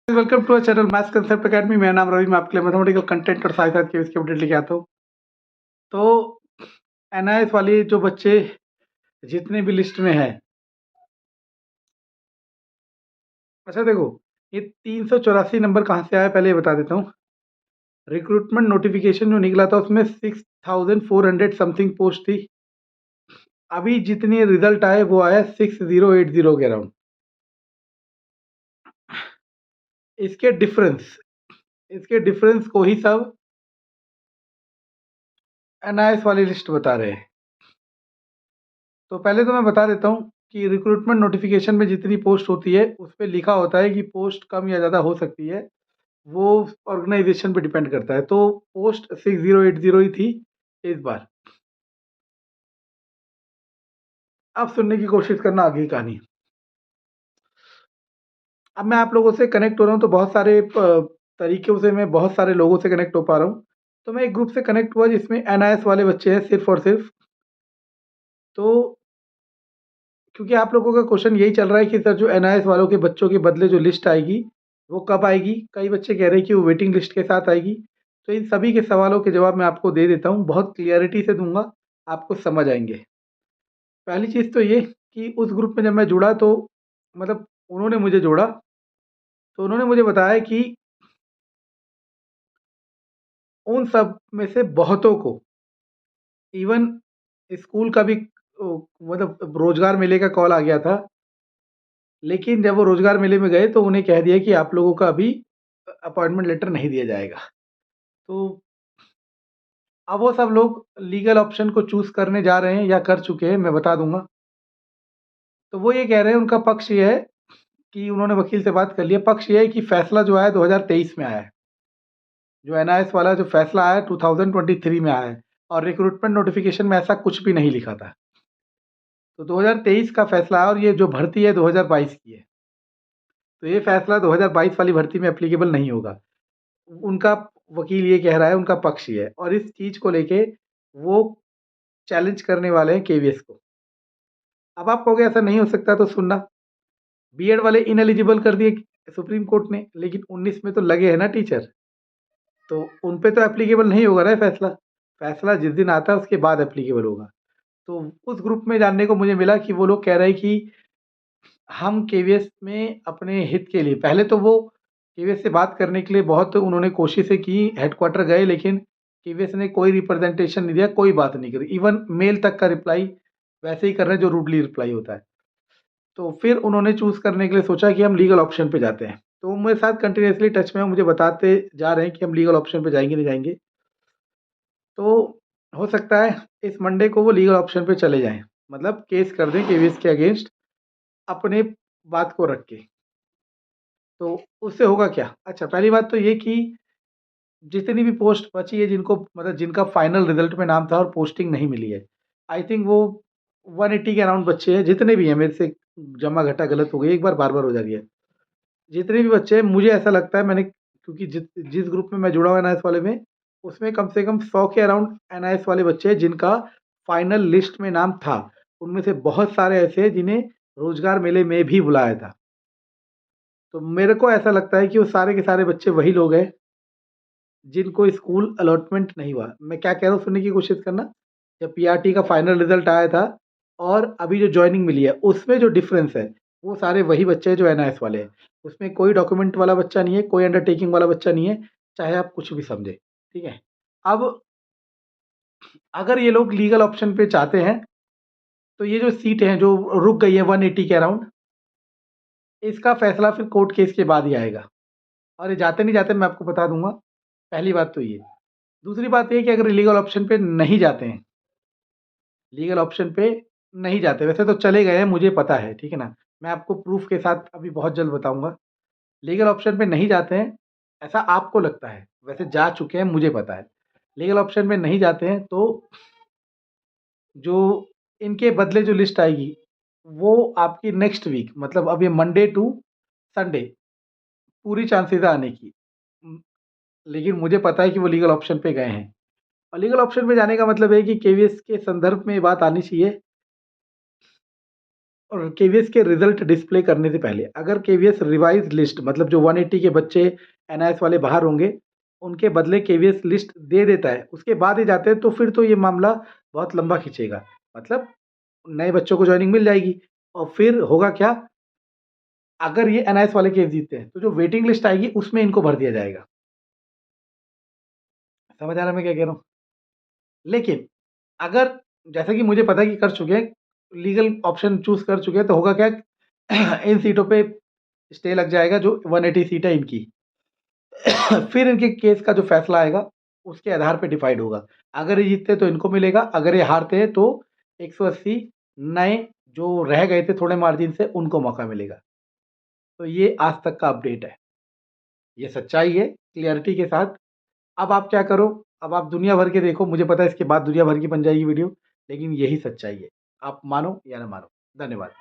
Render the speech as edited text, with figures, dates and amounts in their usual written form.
Welcome to our channel maths concept academy. मेरा नाम रवि। मैं आपके लिए मैथमेटिकल कंटेंट और साथ साथ केस की अपडेट लेके आता हूँ। तो एनआईएस वाली जो बच्चे जितने भी लिस्ट में है, अच्छा देखो, ये 384 नंबर कहाँ से आया पहले ये बता देता हूँ। रिक्रूटमेंट नोटिफिकेशन जो निकला था उसमें 6400 समथिंग पोस्ट थी। अभी जितनी रिजल्ट आए वो आया 6080 के अराउंड। इसके डिफरेंस को ही सब एनआईएस वाली लिस्ट बता रहे हैं। तो पहले तो मैं बता देता हूँ कि रिक्रूटमेंट नोटिफिकेशन में जितनी पोस्ट होती है उस पर लिखा होता है कि पोस्ट कम या ज़्यादा हो सकती है, वो ऑर्गेनाइजेशन पे डिपेंड करता है। तो पोस्ट 6080 ही थी इस बार। अब सुनने की कोशिश करना आगे की कहानी। अब मैं आप लोगों से कनेक्ट हो रहा हूँ तो बहुत सारे तरीक़ों से मैं बहुत सारे लोगों से कनेक्ट हो पा रहा हूँ। तो मैं एक ग्रुप से कनेक्ट हुआ जिसमें एनआईएस वाले बच्चे हैं सिर्फ़ और सिर्फ़। तो क्योंकि आप लोगों का क्वेश्चन यही चल रहा है कि सर जो एनआईएस वालों के बच्चों के बदले जो लिस्ट आएगी, वो कब आएगी? कई बच्चे कह रहे हैं कि वो वेटिंग लिस्ट के साथ आएगी। तो इन सभी के सवालों के जवाब मैं आपको दे देता हूँ, बहुत क्लियरिटी से दूँगा, आपको समझ आएँगे। पहली चीज़ तो ये कि उस ग्रुप में जब मैं जुड़ा तो मतलब उन्होंने मुझे जोड़ा, तो उन्होंने मुझे बताया कि उन सब में से बहुतों को इवन स्कूल का भी मतलब रोज़गार मेले का कॉल आ गया था। लेकिन जब वो रोज़गार मेले में गए तो उन्हें कह दिया कि आप लोगों का अभी अपॉइंटमेंट लेटर नहीं दिया जाएगा। तो अब वो सब लोग लीगल ऑप्शन को चूज़ करने जा रहे हैं या कर चुके हैं, मैं बता दूँगा। तो वो ये कह रहे हैं, उनका पक्ष ये है कि उन्होंने वकील से बात कर लिया। पक्ष ये है कि फैसला जो आया 2023 में आया है। जो एनआईएस वाला जो फैसला आया 2023 में आया है और रिक्रूटमेंट नोटिफिकेशन में ऐसा कुछ भी नहीं लिखा था। तो 2023 का फैसला है और ये जो भर्ती है 2022 की है। तो ये फैसला 2022 वाली भर्ती में एप्लीकेबल नहीं होगा। उनका वकील ये कह रहा है, उनका पक्ष ये है और इस चीज़ को लेके वो चैलेंज करने वाले हैं केवीएस को। अब आप कहोगे ऐसा नहीं हो सकता तो सुनना, बीएड वाले इनएलिजिबल कर दिए सुप्रीम कोर्ट ने, लेकिन 19 में तो लगे हैं ना टीचर, तो उन पे तो एप्लीकेबल नहीं होगा ना फैसला। फैसला जिस दिन आता है उसके बाद एप्लीकेबल होगा। तो उस ग्रुप में जानने को मुझे मिला कि वो लोग कह रहे हैं कि हम केवीएस में अपने हित के लिए, पहले तो वो केवीएस से बात करने के लिए बहुत उन्होंने कोशिशें की, हेडक्वार्टर गए, लेकिन केवीएस ने कोई रिप्रेजेंटेशन नहीं दिया, कोई बात नहीं करी। इवन मेल तक का रिप्लाई वैसे ही कर रहे हैं जो रूडली रिप्लाई होता है। तो फिर उन्होंने चूज़ करने के लिए सोचा कि हम लीगल ऑप्शन पे जाते हैं। तो वो मेरे साथ कंटिन्यूअसली टच में हैं, मुझे बताते जा रहे हैं कि हम लीगल ऑप्शन पे जाएँगे, नहीं जाएँगे। तो हो सकता है इस मंडे को वो लीगल ऑप्शन पे चले जाएँ। मतलब केस कर दें केवीएस के अगेंस्ट अपने बात को रख के। तो उससे होगा क्या? अच्छा, पहली बात तो ये कि जितनी भी पोस्ट बची है जिनको मतलब जिनका फाइनल रिजल्ट में नाम था और पोस्टिंग नहीं मिली है, आई थिंक वो 180 के अराउंड बच्चे हैं, जितने भी हैं। मेरे से जमा-घटा गलत हो गई एक बार, बार-बार हो जा रही है। जितने भी बच्चे हैं मुझे ऐसा लगता है, मैंने क्योंकि जिस ग्रुप में मैं जुड़ा हुआ एनआईएस वाले में, उसमें कम से कम 100 के अराउंड एनआईएस वाले बच्चे हैं जिनका फाइनल लिस्ट में नाम था। उनमें से बहुत सारे ऐसे हैं जिन्हें रोज़गार मेले में भी बुलाया था। तो मेरे को ऐसा लगता है कि वो सारे के सारे बच्चे वही लोग हैं जिनको स्कूल अलॉटमेंट नहीं हुआ। मैं क्या कह रहा हूँ सुनने की कोशिश करना। जब पीआरटी का फाइनल रिजल्ट आया था और अभी जो जॉइनिंग मिली है, उसमें जो डिफरेंस है, वो सारे वही बच्चे हैं जो एनआईएस वाले हैं। उसमें कोई डॉक्यूमेंट वाला बच्चा नहीं है, कोई अंडरटेकिंग वाला बच्चा नहीं है, चाहे आप कुछ भी समझें, ठीक है? अब अगर ये लोग लीगल ऑप्शन पे चाहते हैं, तो ये जो सीट है जो रुक गई है 180 के अराउंड, इसका फैसला फिर कोर्ट केस के बाद ही आएगा और ये जाते नहीं जाते मैं आपको बता दूँगा। पहली बात तो ये। दूसरी बात ये है कि अगर लीगल ऑप्शन पे नहीं जाते हैं, लीगल ऑप्शन पे नहीं जाते, वैसे तो चले गए हैं मुझे पता है, ठीक है ना? मैं आपको प्रूफ़ के साथ अभी बहुत जल्द बताऊँगा। लीगल ऑप्शन पे नहीं जाते हैं, ऐसा आपको लगता है, वैसे जा चुके हैं मुझे पता है। लीगल ऑप्शन में नहीं जाते हैं तो जो इनके बदले जो लिस्ट आएगी, वो आपकी नेक्स्ट वीक, मतलब अब ये मंडे टू संडे पूरी चांसेज़ है आने की। लेकिन मुझे पता है कि वो लीगल ऑप्शन पे गए हैं और लीगल ऑप्शन पे जाने का मतलब है कि केवीएस के संदर्भ में ये बात आनी चाहिए और केवीएस के रिजल्ट डिस्प्ले करने से पहले अगर केवीएस रिवाइज लिस्ट मतलब जो 180 के बच्चे एनआईएस वाले बाहर होंगे, उनके बदले केवीएस लिस्ट दे देता है, उसके बाद ही जाते हैं, तो फिर तो ये मामला बहुत लंबा खींचेगा। मतलब नए बच्चों को जॉइनिंग मिल जाएगी और फिर होगा क्या, अगर ये एनआईएस वाले केस जीतते हैं तो जो वेटिंग लिस्ट आएगी उसमें इनको भर दिया जाएगा। समझ आ रहा है मैं क्या कह रहा हूँ? लेकिन अगर जैसे कि मुझे पता है कि कर चुके हैं, लीगल ऑप्शन चूज़ कर चुके हैं, तो होगा क्या इन सीटों पे स्टे लग जाएगा जो 180 सीट है इनकी। फिर इनके केस का जो फैसला आएगा, उसके आधार पे डिसाइड होगा। अगर ये जीतते हैं तो इनको मिलेगा, अगर ये हारते हैं तो 180 नए जो रह गए थे थोड़े मार्जिन से उनको मौका मिलेगा। तो ये आज तक का अपडेट है। ये सच्चाई है क्लियरिटी के साथ। अब आप क्या करो, अब आप दुनिया भर के देखो, मुझे पता है इसके बाद दुनिया भर की बन जाएगी वीडियो, लेकिन यही सच्चाई है। आप मानो या ना मानो। धन्यवाद।